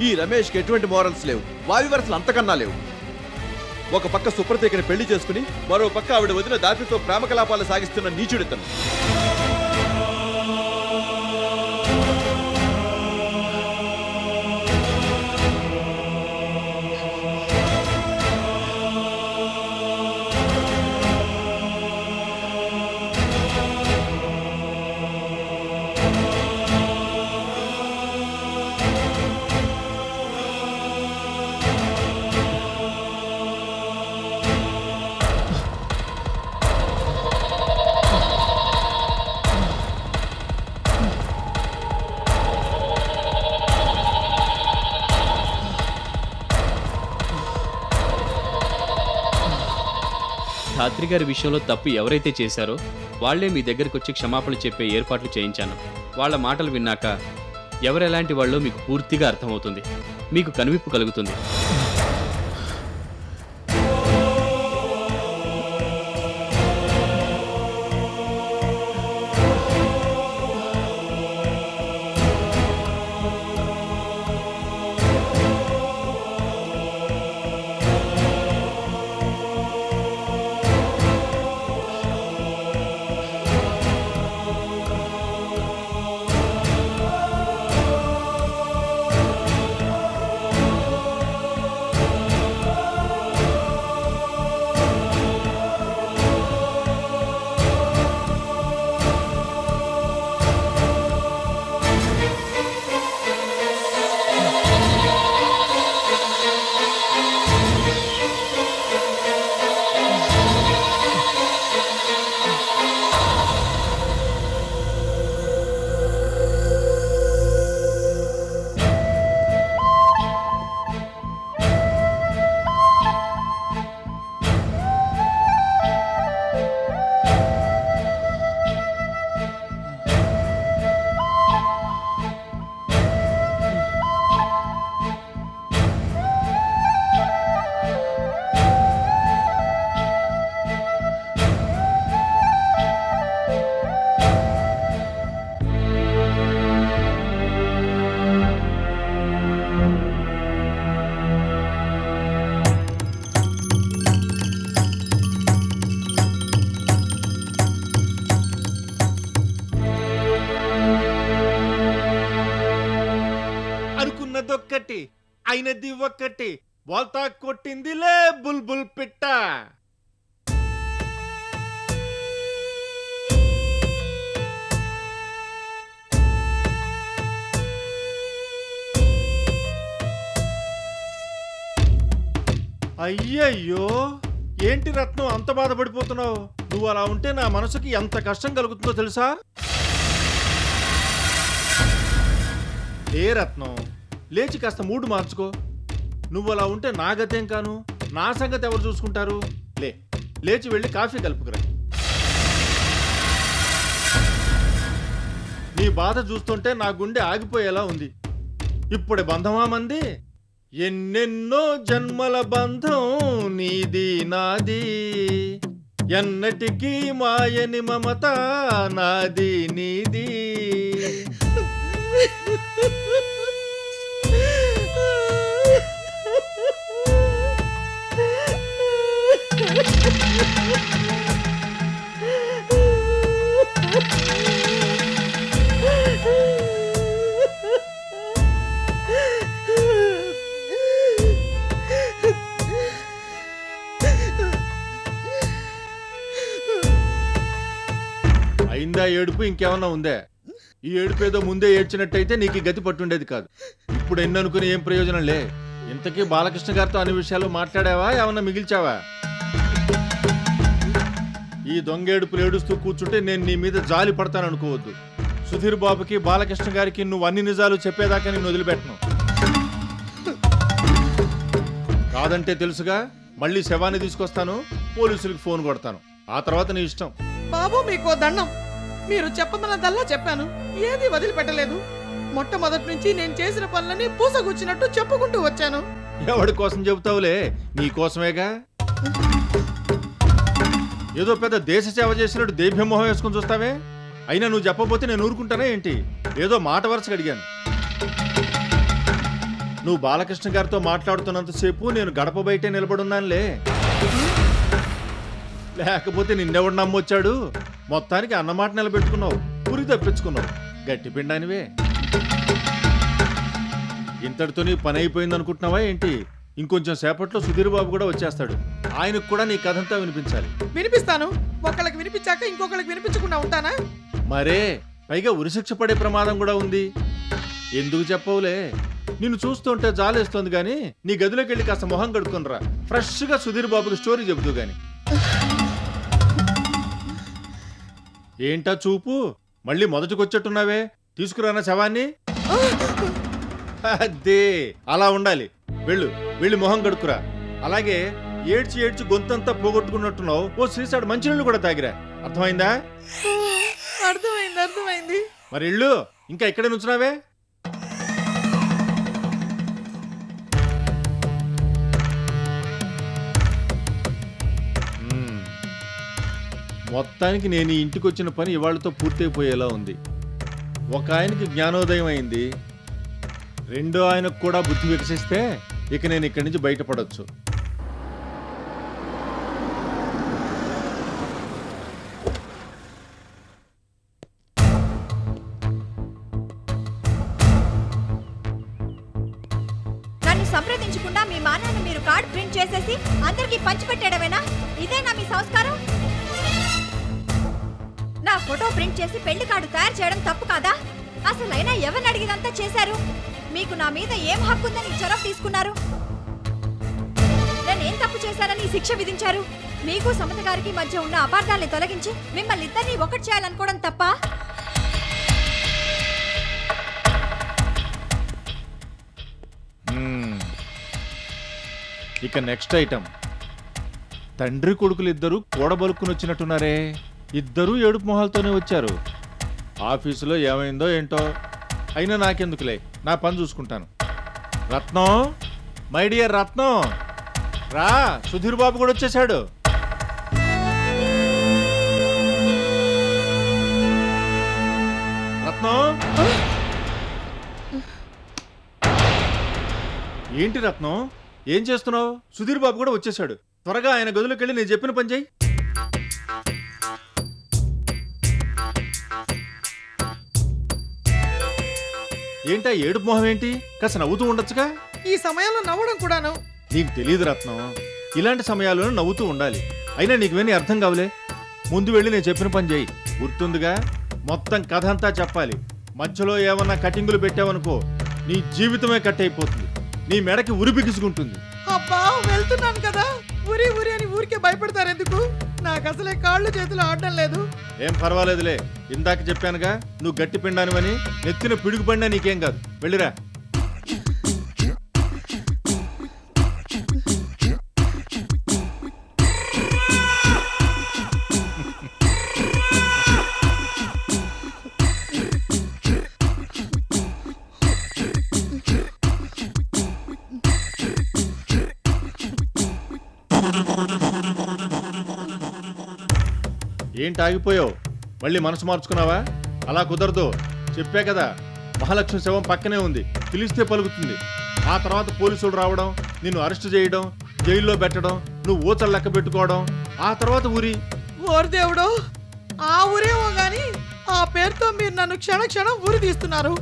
ఈ రమేష్కి ఎటువంటి మోరల్స్ లేవు, వావి వరసలు అంతకన్నా లేవు. ఒక పక్క సుప్రతీకని పెళ్లి చేసుకుని మరో పక్క ఆవిడ వదిన దాపితో ప్రేమకలాపాలు సాగిస్తున్న నీచుడితను. ధాత్రి గారి విషయంలో తప్పు ఎవరైతే చేశారో వాళ్లే మీ దగ్గరకు వచ్చి క్షమాపణలు చెప్పే ఏర్పాట్లు చేయించాను. వాళ్ళ మాటలు విన్నాక ఎవరెలాంటి వాళ్ళో మీకు పూర్తిగా అర్థమవుతుంది, మీకు కనువిప్పు కలుగుతుంది. ఒక్కటి అయినది ఒక్కటి బోల్తా కొట్టిందిలే బుల్బుల్ పిట్ట. అయ్యయ్యో ఏంటి రత్నం అంత బాధపడిపోతున్నావు? నువ్వు అలా ఉంటే నా మనసుకి ఎంత కష్టం కలుగుతుందో తెలుసా? ఏ రత్నం లేచి కాస్త మూడు మార్చుకో. నువ్వు అలా ఉంటే నా గతేం కాను, నా సంగతి ఎవరు చూసుకుంటారు? లేచి వెళ్ళి కాఫీ కలుపుకురా. నీ బాధ చూస్తుంటే నా గుండె ఆగిపోయేలా ఉంది. ఇప్పుడే బంధమా మంది? ఎన్నెన్నో జన్మల బంధం నీది నాది, ఎన్నటికీ మాయని మమత నాది నీది. అయిందా ఏడుపు? ఇంకేమన్నా ఉందే? ఈ ఏడుపు ఏదో ముందే ఏడ్చినట్టయితే నీకు గతి పట్టుండేది కాదు. ఇప్పుడు ఎన్ననుకుని ఏం ప్రయోజనం లే. ఇంతకీ బాలకృష్ణ గారితో అన్ని విషయాలు మాట్లాడావా? ఏమన్నా మిగిల్చావా? ఈ దొంగేడుపులు ఏడుస్తూ కూర్చుంటే నేను నీ మీద జాలి పడతాను అనుకోవద్దు. సుధీర్ బాబుకి బాలకృష్ణ గారికి నువ్వు అన్ని నిజాలు చెప్పేదాకా నేను వదిలిపెట్టను. కాదంటే తెలుసుగా, మళ్ళీ శవాన్ని తీసుకొస్తాను, పోలీసులకు ఫోన్ కొడతాను. ఆ తర్వాత నీ ఇష్టం. బాబు మీకో దండం. మీరు చెప్పమన్నదల్లా చెప్పాను, ఏది వదిలిపెట్టలేదు. మొట్టమొదటి నుంచి నేను చేసిన పనులని పూసగుచ్చినట్టు చెప్పుకుంటూ వచ్చాను. ఎవడి కోసం చెబుతావులే, నీ కోసమేగా. ఏదో పెద్ద దేశ సేవ చేసినట్టు దేభ్యమోహం వేసుకుని చూస్తావే. అయినా నువ్వు చెప్పబోతే నేను ఊరుకుంటానే ఏంటి? ఏదో మాట వరుసగా అడిగాను. నువ్వు బాలకృష్ణ గారితో మాట్లాడుతున్నంతసేపు నేను గడప బయటే నిలబడున్నానులే. లేకపోతే నిన్నెవడు నమ్మొచ్చాడు? మొత్తానికి అన్నమాట నిలబెట్టుకున్నావు, పురి తప్పించుకున్నావు. గట్టి పిండానివే. ఇంతటితో నీ పని అయిపోయింది అనుకుంటున్నావా ఏంటి? ఇంకొంచెం సేపట్లో సుధీర్ బాబు కూడా వచ్చేస్తాడు. ఆయనకు కూడా నీ కథంతా వినిపించాలి. వినిపిస్తాను. ఒకళ్ళకి వినిపించాక ఇంకొకళ్ళకి వినిపించకుండా ఉంటానా? మరే పైగా ఉరిశిక్ష పడే ప్రమాదం కూడా ఉంది. ఎందుకు చెప్పవులే, నిన్ను చూస్తుంటే జాలేస్తోంది గాని నీ గదిలోకి వెళ్ళి కాస్త మొహం కడుక్కునరా. ఫ్రెష్ గా సుధీర్ బాబుకి స్టోరీ చెబుతూ గాని. ఏంటా చూపు? మళ్ళీ మొదటికొచ్చేట్టున్నావే. తీసుకురానా శవాన్ని? అదే అలా ఉండాలి. వెళ్ళు, వెళ్ళి మొహం కడుక్కురా. అలాగే ఏడ్చి ఏడ్చి గొంతంతా పోగొట్టుకున్నట్టున్నావు. ఓ శ్రీసాడు మంచినీళ్ళు కూడా తాగిరా. అర్థమైందా? అర్థమైంది, అర్థమైంది. మరి ఇళ్ళు ఇంకా ఇక్కడే నుంచున్నావే. మొత్తానికి నేను ఈ ఇంటికి వచ్చిన పని ఇవాళతో పూర్తయిపోయేలా ఉంది. ఒక ఆయనకి జ్ఞానోదయం అయింది, రెండో ఆయనకు కూడా బుద్ధి వికసిస్తే ఇక నేను ఇక్కడి నుంచి బయటపడొచ్చు. నన్ను సంప్రదించకుండా మీ మానాన్ని మీరు కార్డ్ ప్రింట్ చేసేసి అందరికీ పంచిపెట్టేయడమేనా? ఇదేనా మీ సంస్కారం? నా ఫోటో ప్రింట్ చేసి పెళ్లి కార్డు తయారు చేయడం తప్పు కాదా? అసలైనా ఎవరిని అడిగినంతా చేశారు? మీకు నా మీద ఏం హక్కు ఉందని చొరవ తీసుకున్నారు? నేనేం తప్పు చేశానని శిక్ష విధించారు? మీకు సమత గారికి మధ్య ఉన్న అపార్థాన్ని తొలగించి మిమ్మల్ని ఇద్దరిని ఒకటి చేయాలనుకోవడం తప్ప? ఇక నెక్స్ట్ ఐటమ్. తండ్రి కొడుకులు ఇద్దరు కూడబలుక్కుని వచ్చినట్టున్నారే. ఇద్దరూ ఏడుపు మొహాలతోనే వచ్చారు. ఆఫీసులో ఏమైందో ఏంటో. అయినా నాకెందుకులే, నా పని చూసుకుంటాను. రత్నం, మై డియర్ రత్నం, రా. సుధీర్ బాబు కూడా వచ్చేసాడు. రత్నం, ఏంటి రత్నం, ఏం చేస్తున్నావు? సుధీర్ బాబు కూడా వచ్చేసాడు. త్వరగా ఆయన గదిలోకి వెళ్ళి నేను చెప్పిన పని చెయ్యి. ఏంటా ఏడుపు మొహం ఏంటి? కాస్త నవ్వుతూ ఉండొచ్చుగా. ఈ సమయంలో నవ్వడం కూడాను. నీకు తెలియదు రత్నం, ఇలాంటి సమయాల్లో నవ్వుతూ ఉండాలి. అయినా నీకు విని అర్థం కావులే. ముందు వెళ్ళి నేను చెప్పిన పని చేయి. గుర్తుందిగా, మొత్తం కథ అంతా చెప్పాలి. మధ్యలో ఏమన్నా కటింగులు పెట్టావనుకో, నీ జీవితమే కట్ అయిపోతుంది. నీ మెడకి ఉరి బిగుసుకుంటుంది. అబ్బా, వెళ్తున్నాను కదా. ఊరి ఊరి అని ఊరికే భయపడతారు ఎందుకు? నాకు అసలే కాళ్ళు చేతులు ఆడడం లేదు. ఏం పర్వాలేదులే, ఇందాక చెప్పానుగా నువ్వు గట్టి పిండానివని. నెత్తిన పిడుగు పడినా నీకేం కాదు. వెళ్ళిరా. ఏంటి ఆగిపోయావు? మళ్ళీ మనసు మార్చుకున్నావా? అలా కుదరదు. చెప్పే కదా, మహాలక్ష్మి శవం పక్కనే ఉంది, పిలిస్తే పలుకుతుంది. ఆ తర్వాత పోలీసులు రావడం, నిన్ను అరెస్ట్ చేయడం, జైల్లో పెట్టడం, నువ్వు ఊచలు లెక్క పెట్టుకోవడం, ఆ తర్వాత ఊరి. ఓరి దేవుడో, ఆ ఊరేమో గాని ఆ పేరుతో మీరు నన్ను క్షణ క్షణం ఊరి తీస్తున్నారు.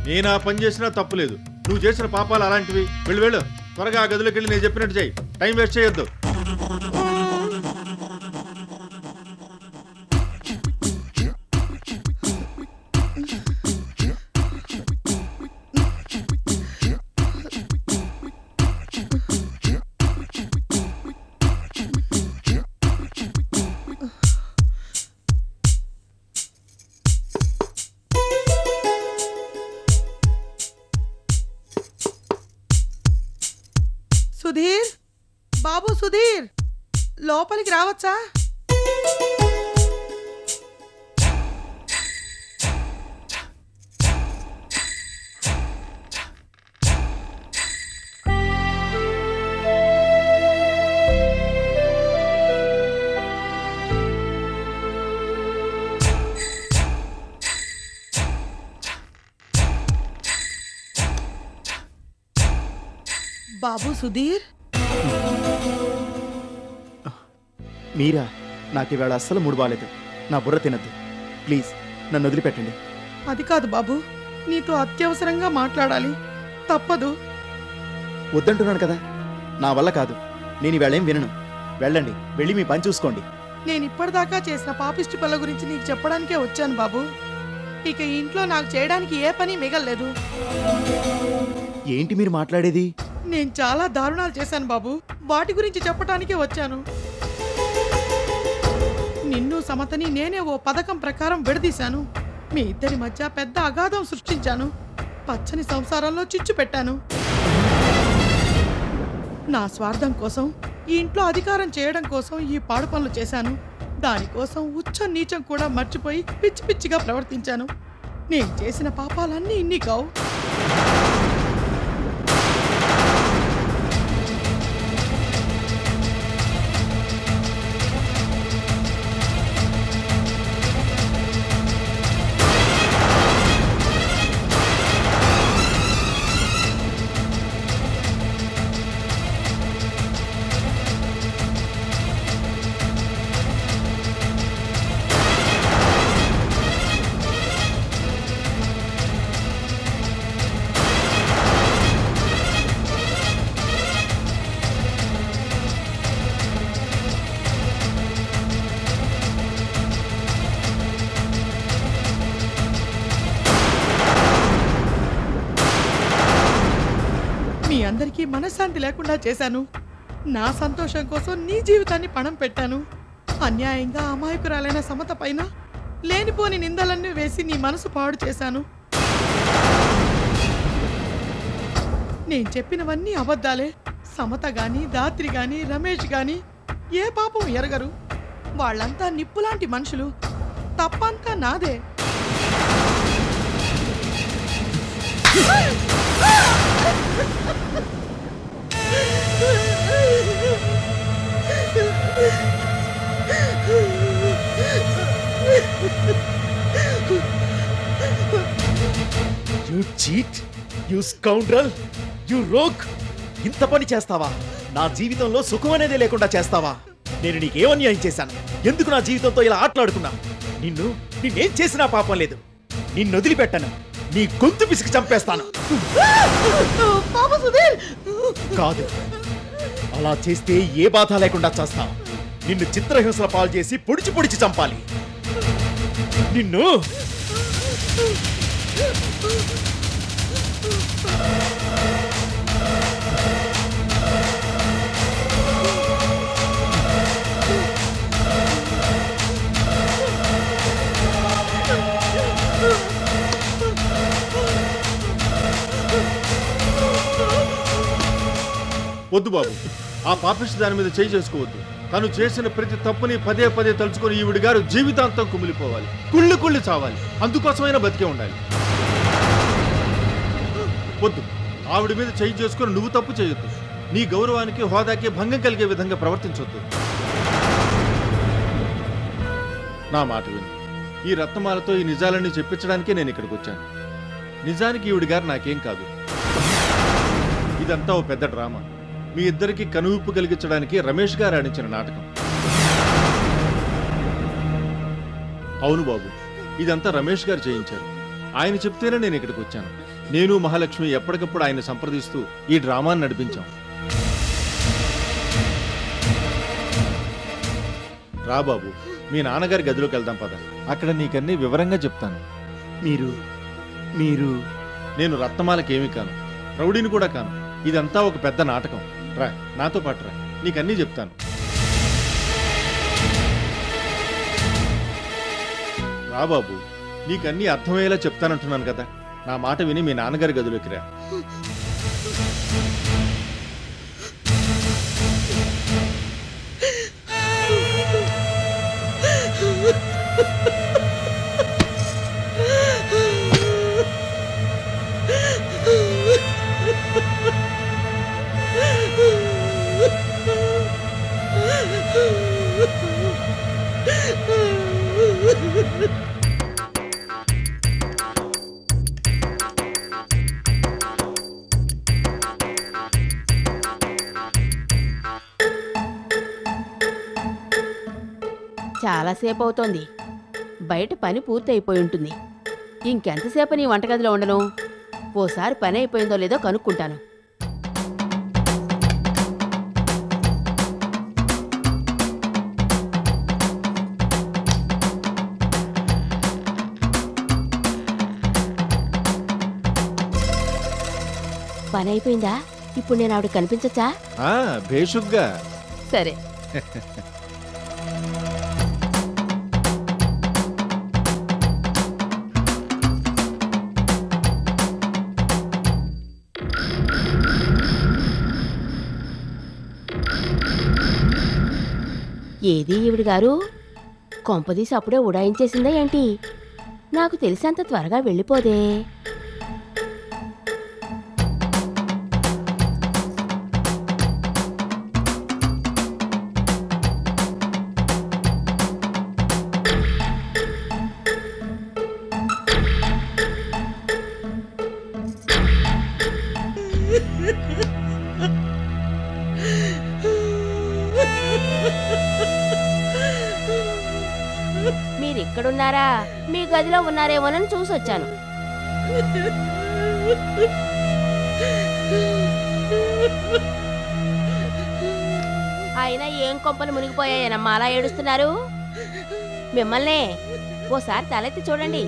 నేను ఆ పని చేసినా తప్పులేదు. నువ్వు చేసిన పాపాలు అలాంటివి. వెళ్ళు వెళ్ళు, త్వరగా ఆ గదిలోకి వెళ్ళి నేను చెప్పినట్టు చేయి. టైం వేస్ట్ చేయొద్దు. సుధీర్ బాబు, సుధీర్ లోపలికి రావచ్చా? బాబు సుధీర్, మీరా? నాకు ఇవాళ అస్సలు మూడు బాలేదు. నా బుర్ర తినద్దు. ప్లీజ్ నన్ను వదిలిపెట్టండి. అది కాదు బాబు, నీతో అత్యవసరంగా మాట్లాడాలి. తప్పదు. వద్దంటున్నాను కదా, నా వల్ల కాదు. నేను ఈవేళ ఏం వినను. వెళ్ళండి, వెళ్ళి మీ పని చూసుకోండి. నేను ఇప్పటిదాకా చేసిన పాపిష్టి పనుల గురించి నీకు చెప్పడానికే వచ్చాను బాబు. ఇక ఈ ఇంట్లో నాకు చేయడానికి ఏ పని మిగల్లేదు. ఏంటి మీరు మాట్లాడేది? నేను చాలా దారుణాలు చేశాను బాబు. వాటి గురించి చెప్పడానికే వచ్చాను. నిన్ను సమతని నేనే ఓ పథకం ప్రకారం విడదీశాను. మీ ఇద్దరి మధ్య పెద్ద అగాధం సృష్టించాను. పచ్చని సంసారంలో చిచ్చు పెట్టాను. నా స్వార్థం కోసం, ఈ ఇంట్లో అధికారం చేయడం కోసం ఈ పాడు పనులు చేశాను. దానికోసం ఉచ్చం నీచం కూడా మర్చిపోయి పిచ్చి పిచ్చిగా ప్రవర్తించాను. నేను చేసిన పాపాలన్నీ ఇన్ని కావు. అందరికీ మనశ్శాంతి లేకుండా చేశాను. నా సంతోషం కోసం నీ జీవితాన్ని పణం పెట్టాను. అన్యాయంగా అమాయకురాలైన సమత పైన లేనిపోని నిందలన్నీ వేసి నీ మనసు పాడు చేశాను. నేను చెప్పినవన్నీ అబద్ధాలే. సమత గాని, దాత్రి గాని, రమేష్ గాని ఏ పాపం ఎరగరు. వాళ్ళంతా నిప్పులాంటి మనుషులు. తప్పంతా నాదే. You cheat, you scoundrel, you rogue! ఇంత పని చేస్తావా? నా జీవితంలో సుఖం అనేది లేకుండా చేస్తావా? నేను నీకేమన్యాయం చేశాను? ఎందుకు నా జీవితంతో ఇలా ఆటలాడుకున్నా? నిన్నేం చేసినా పాపం లేదు. నిన్ను వదిలిపెట్టను. నీ గొంతు పిసికి చంపేస్తాను. కాదు, అలా చేస్తే ఏ బాధ లేకుండా చేస్తాను. నిన్ను చిత్రహింసల పాలు చేసి పొడిచి పొడిచి చంపాలి. నిన్ను వద్దు బాబు, ఆ పాపిష్టి దాని మీద చేయి చేసుకోవద్దు. తను చేసిన ప్రతి తప్పుని పదే పదే తలుచుకొని ఈవిడి గారు జీవితాంతం కుమిలిపోవాలి, కుళ్ళి కుళ్ళి చావాలి. అందుకోసమైనా బతికే ఉండాలి. వద్దు, ఆవిడ మీద చేయి చేసుకొని నువ్వు తప్పు చేయొద్దు. నీ గౌరవానికి, హోదాకి భంగం కలిగే విధంగా ప్రవర్తించొద్దు. నా మాట విను. ఈ రత్నమాలతో ఈ నిజాలన్నీ చెప్పించడానికే నేను ఇక్కడికి వచ్చాను. నిజానికి ఈవిడి గారు నాకేం కాదు. ఇదంతా ఓ పెద్ద డ్రామా. మీ ఇద్దరికి కనువిప్పు కలిగించడానికి రమేష్ గారు ఆడించిన నాటకం. అవును బాబు, ఇదంతా రమేష్ గారు చేయించారు. ఆయన చెప్తేనే నేను ఇక్కడికి వచ్చాను. నేను మహాలక్ష్మి ఎప్పటికప్పుడు ఆయన సంప్రదిస్తూ ఈ డ్రామాను నడిపించాం. రా బాబు, మీ నాన్నగారి గదిలోకి వెళ్దాం పద. అక్కడ నీకన్నీ వివరంగా చెప్తాను. మీరు నేను రత్నమాలకేమీ కాను, రౌడీని కూడా కాను. ఇదంతా ఒక పెద్ద నాటకం. రా, నాతో పాటు రా, నీకన్నీ చెప్తాను. రా బాబు, నీకన్నీ అర్థమయ్యేలా చెప్తానంటున్నాను కదా. నా మాట విని మీ నాన్నగారి గదిలోకి రా. చాలాసేపు అవుతోంది. బయట పని పూర్తయిపోయి ఉంటుంది. ఇంకెంతసేపు నీ వంటగదిలో ఉండను? ఓసారి పని అయిపోయిందో లేదో కనుక్కుంటాను. పని అయిపోయిందా? ఇప్పుడు నేను ఆవిడ కనిపించచ్చా? భేషుగ్గా. సరే. ఏది ఈవిడ గారు? కొంపదీసి అప్పుడే ఉడాయించేసిందా ఏంటి? నాకు తెలిసినంత త్వరగా వెళ్ళిపోదే. మీరిక్కడున్నారా? మీ గదిలో ఉన్నారేమోనని చూసొచ్చాను. అయినా ఏం కొంపలు మునిగిపోయాయనమ్మా అలా ఏడుస్తున్నారు? మిమ్మల్నే ఓసారి తలెత్తి చూడండి.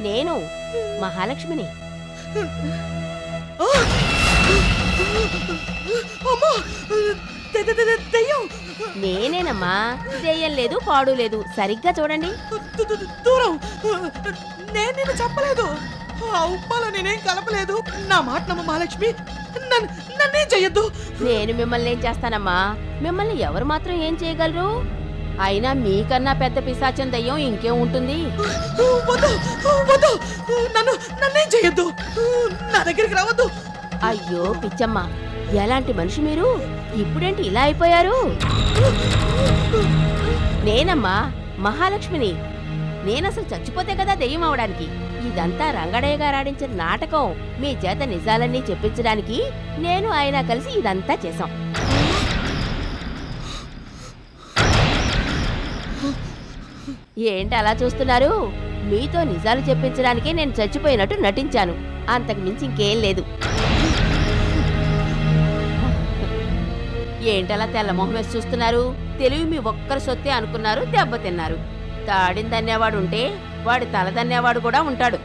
నేను మహాలక్ష్మిని. నేనేనమ్మా. దెయ్యం లేదు, పాడు లేదు. సరిగ్గా చూడండి. దూరం. నేను నిన్ను చెప్పలేదు. ఆ ఉప్మాలో నేనేం కలపలేదు. నా మాట నమ్మ మహాలక్ష్మి. నన్నేం చెయ్యొద్దు. నేను మిమ్మల్ని ఏం చేస్తానమ్మా? మిమ్మల్ని ఎవరు మాత్రం ఏం చేయగలరు? అయినా మీకన్నా పెద్ద పిశాచం దెయ్యం ఇంకేం ఉంటుంది? నన్నేం చెయ్యొద్దు. నా దగ్గరికి రావద్దు. అయ్యో పిచ్చమ్మ, ఎలాంటి మనిషి మీరు? ఇప్పుడేంటి ఇలా అయిపోయారు? నేనమ్మా మహాలక్ష్మిని. నేనసలు చచ్చిపోతే కదా దెయ్యం అవడానికి. ఇదంతా రంగడయ్య గారు ఆడించిన నాటకం. మీ చేత నిజాలన్నీ చెప్పించడానికి నేను ఆయన కలిసి ఇదంతా చేశాం. ఏంటి అలా చూస్తున్నారు? మీతో నిజాలు చెప్పించడానికే నేను చచ్చిపోయినట్టు నటించాను. అంతకు మించి ఇంకేం లేదు. ఏంటలా తెల్లమొహం వేసి చూస్తున్నారు? తెలివి మీ ఒక్కరి సొత్తే అనుకున్నారు, దెబ్బతిన్నారు. తాడిని దన్నేవాడు ఉంటే వాడి తల దన్నేవాడు కూడా ఉంటాడు.